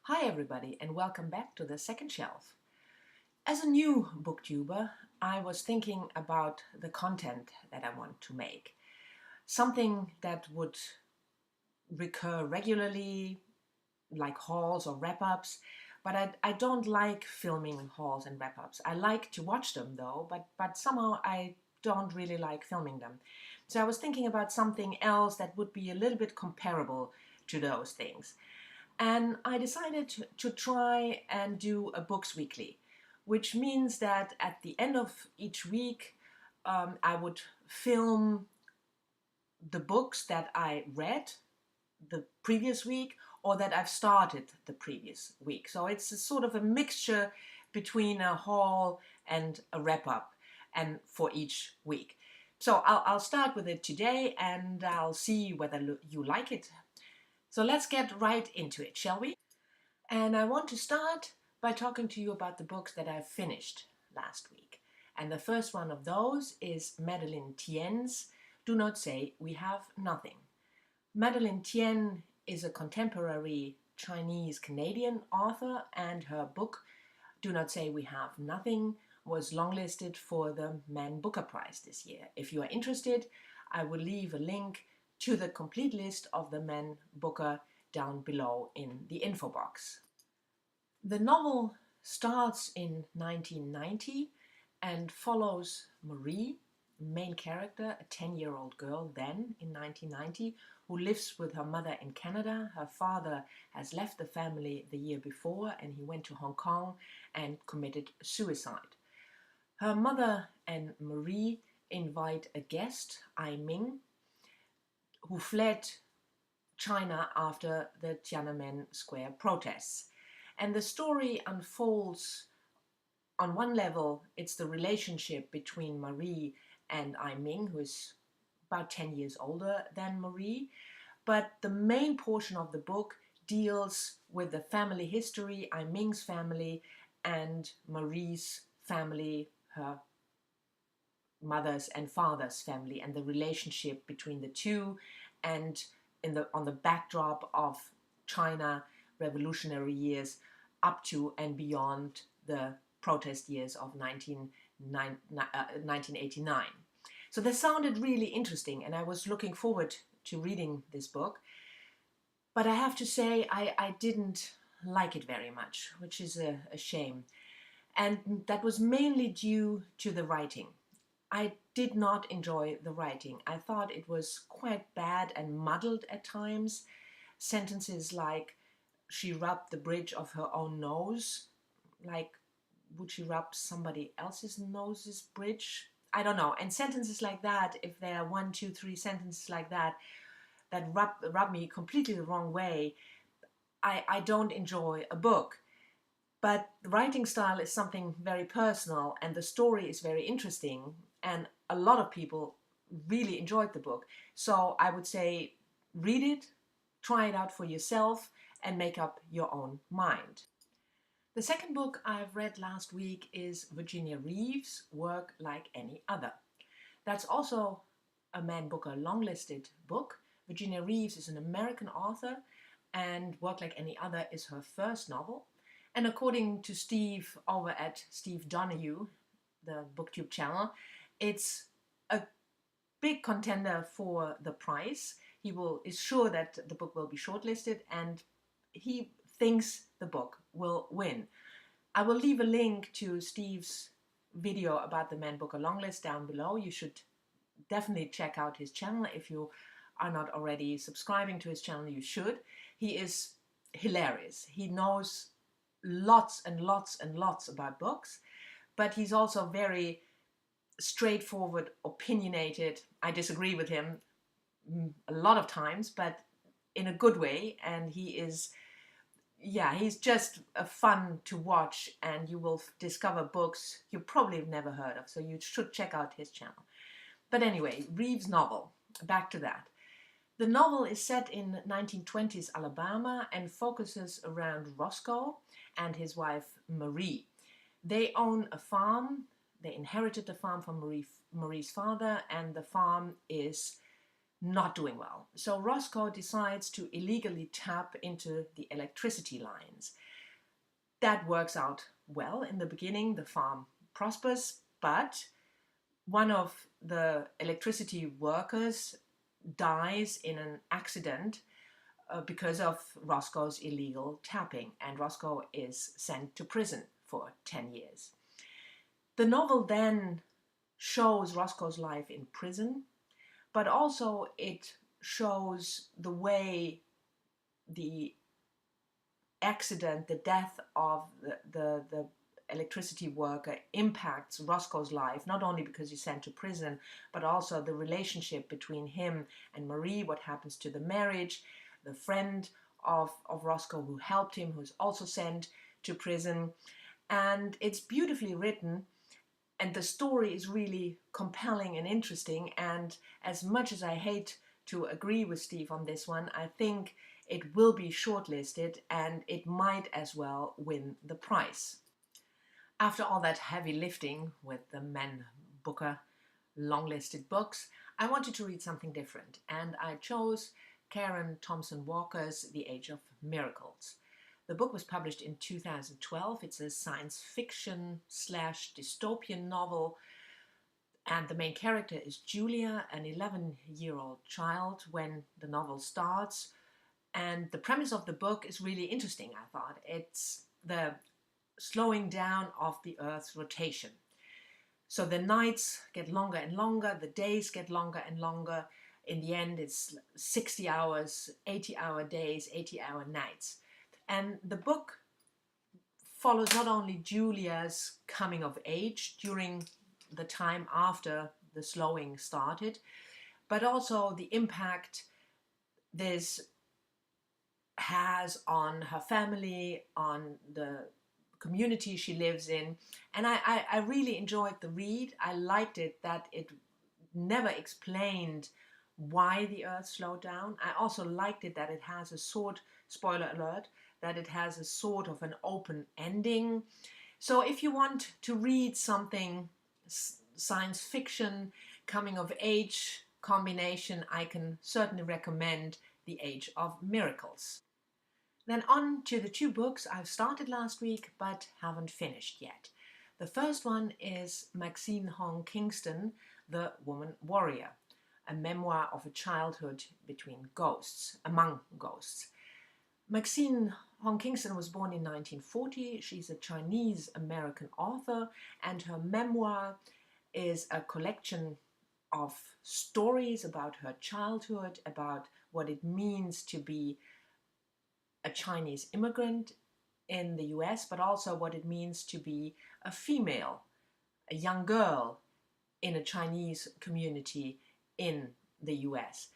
Hi everybody and welcome back to the second shelf. As a new booktuber, I was thinking about the content that I want to make. Something that would recur regularly, like hauls or wrap-ups, but I don't like filming hauls and wrap-ups. I like to watch them though, but somehow I don't really like filming them. So I was thinking about something else that would be a little bit comparable to those things. And I decided to try and do a Books Weekly, which means that at the end of each week, I would film the books that I read the previous week or that I've started the previous week. So it's a sort of a mixture between a haul and a wrap-up and for each week. So I'll start with it today and I'll see whether you like it. So let's get right into it, shall we? And I want to start by talking to you about the books that I finished last week. And the first one of those is Madeleine Thien's Do Not Say We Have Nothing. Madeleine Thien is a contemporary Chinese-Canadian author, and her book Do Not Say We Have Nothing was longlisted for the Man Booker Prize this year. If you are interested, I will leave a link to the complete list of the Man Booker down below in the info box. The novel starts in 1990 and follows Marie, main character, a 10-year-old girl then in 1990, who lives with her mother in Canada. Her father has left the family the year before and he went to Hong Kong and committed suicide. Her mother and Marie invite a guest, Ai Ming, who fled China after the Tiananmen Square protests. And the story unfolds, on one level, it's the relationship between Marie and Ai Ming, who is about 10 years older than Marie. But the main portion of the book deals with the family history, Ai Ming's family, and Marie's family, her mother's and father's family, and the relationship between the two, and on the backdrop of China revolutionary years up to and beyond the protest years of 1989. So that sounded really interesting and I was looking forward to reading this book. But I have to say I didn't like it very much, which is a shame. And that was mainly due to the writing. I did not enjoy the writing. I thought it was quite bad and muddled at times. Sentences like, she rubbed the bridge of her own nose. Like, would she rub somebody else's nose's bridge? I don't know. And sentences like that, if there are 1, 2, 3 sentences like that, that rub me completely the wrong way, I don't enjoy a book. But the writing style is something very personal and the story is very interesting and a lot of people really enjoyed the book. So I would say read it, try it out for yourself and make up your own mind. The second book I've read last week is Virginia Reeves' Work Like Any Other. That's also a Man Booker longlisted book. Virginia Reeves is an American author and Work Like Any Other is her first novel. And according to Steve over at Steve Donahue, the BookTube channel, it's a big contender for the prize. He is sure that the book will be shortlisted and he thinks the book will win. I will leave a link to Steve's video about the Man Booker Longlist down below. You should definitely check out his channel. If you are not already subscribing to his channel, you should. He is hilarious. He knows lots and lots and lots about books, but he's also very straightforward, opinionated. I disagree with him a lot of times, but in a good way, and he's just fun to watch and you will discover books you probably have never heard of, so you should check out his channel. But anyway, Reeves' novel, back to that. The novel is set in 1920s Alabama and focuses around Roscoe and his wife Marie. They own a farm. They inherited the farm from Marie's father, and the farm is not doing well. So Roscoe decides to illegally tap into the electricity lines. That works out well in the beginning. The farm prospers, but one of the electricity workers dies in an accident because of Roscoe's illegal tapping, and Roscoe is sent to prison for 10 years. The novel then shows Roscoe's life in prison, but also it shows the way the accident, the death of the electricity worker impacts Roscoe's life, not only because he's sent to prison, but also the relationship between him and Marie, what happens to the marriage, the friend of Roscoe who helped him, who's also sent to prison. And it's beautifully written, and the story is really compelling and interesting. And as much as I hate to agree with Steve on this one, I think it will be shortlisted and it might as well win the prize. After all that heavy lifting with the Man Booker Longlisted books, I wanted to read something different, and I chose Karen Thompson Walker's The Age of Miracles. The book was published in 2012. It's a science fiction / dystopian novel, and the main character is Julia, an 11-year-old child when the novel starts. And the premise of the book is really interesting, I thought. It's the slowing down of the Earth's rotation. So the nights get longer and longer, the days get longer and longer. In the end, it's 60 hours, 80-hour days, 80-hour nights. And the book follows not only Julia's coming of age during the time after the slowing started, but also the impact this has on her family, on the community she lives in. And I really enjoyed the read. I liked it that it never explained why the Earth slowed down. I also liked it that it has a sort, spoiler alert, that it has a sort of an open ending. So if you want to read something science fiction, coming of age combination, I can certainly recommend The Age of Miracles. Then on to the two books I've started last week but haven't finished yet. The first one is Maxine Hong Kingston, The Woman Warrior, a memoir of a childhood among ghosts. Maxine Hong Kingston was born in 1940. She's a Chinese-American author, and her memoir is a collection of stories about her childhood, about what it means to be a Chinese immigrant in the US, but also what it means to be a female, a young girl in a Chinese community in the US.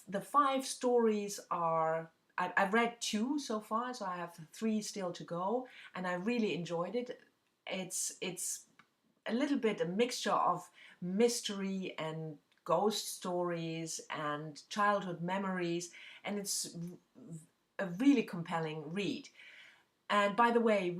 The 5 stories are, I've read 2 so far, so I have 3 still to go, and I really enjoyed it. It's a little bit a mixture of mystery and ghost stories and childhood memories, and it's a really compelling read. And by the way,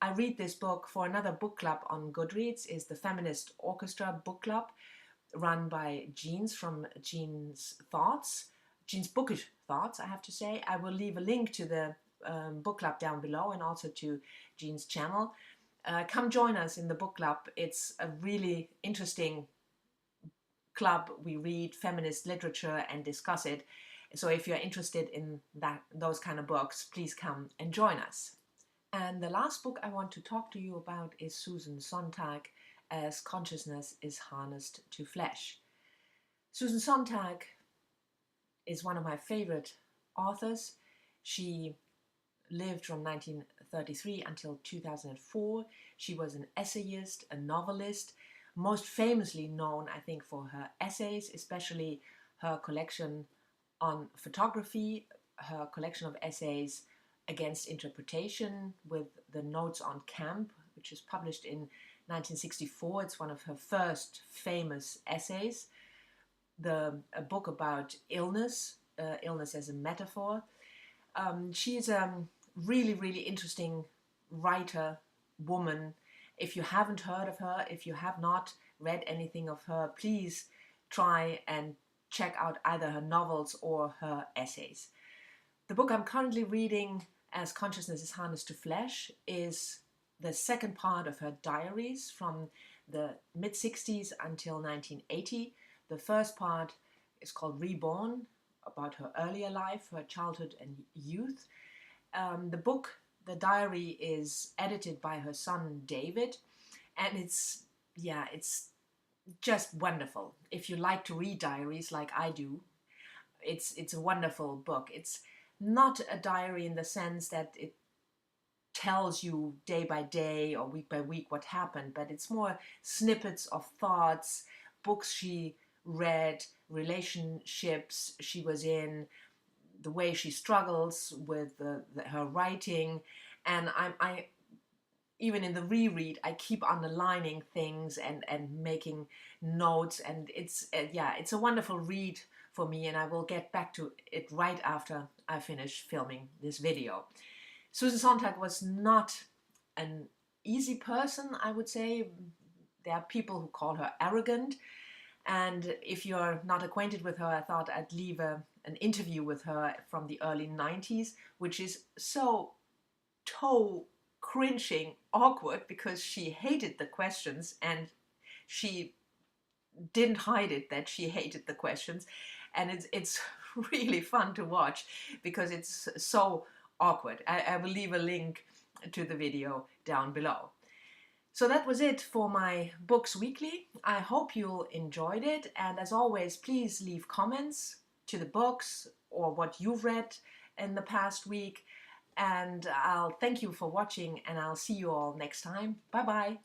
I read this book for another book club on Goodreads. Is the Feminist Orchestra book club run by Jean's from Jean's Bookish Thoughts, I have to say. I will leave a link to the book club down below and also to Jean's channel. Come join us in the book club. It's a really interesting club. We read feminist literature and discuss it. So if you're interested in those kind of books, please come and join us. And the last book I want to talk to you about is Susan Sontag, As Consciousness is Harnessed to Flesh. Susan Sontag is one of my favorite authors. She lived from 1933 until 2004. She was an essayist, a novelist, most famously known, I think, for her essays, especially her collection on photography, her collection of essays against interpretation with the Notes on Camp, which was published in 1964. It's one of her first famous essays. A book about illness as a metaphor. She's a really, really interesting writer, woman. If you haven't heard of her, if you have not read anything of her, please try and check out either her novels or her essays. The book I'm currently reading, As Consciousness is Harnessed to Flesh, is the second part of her diaries from the mid-60s until 1980. The first part is called Reborn, about her earlier life, her childhood and youth. The diary is edited by her son David, and it's just wonderful. If you like to read diaries like I do, it's a wonderful book. It's not a diary in the sense that it tells you day by day or week by week what happened, but it's more snippets of thoughts, books she read, relationships she was in, the way she struggles with her writing. And I even in the reread, I keep underlining things and making notes, and it's a wonderful read for me, and I will get back to it right after I finish filming this video. Susan Sontag was not an easy person, I would say. There are people who call her arrogant, and if you're not acquainted with her, I thought I'd leave an interview with her from the early 90s, which is so cringing awkward because she hated the questions, and she didn't hide it that she hated the questions, and it's really fun to watch because it's so awkward. I will leave a link to the video down below. So that was it for my Books Weekly. I hope you enjoyed it, and as always, please leave comments to the books or what you've read in the past week. And I'll thank you for watching, and I'll see you all next time. Bye bye.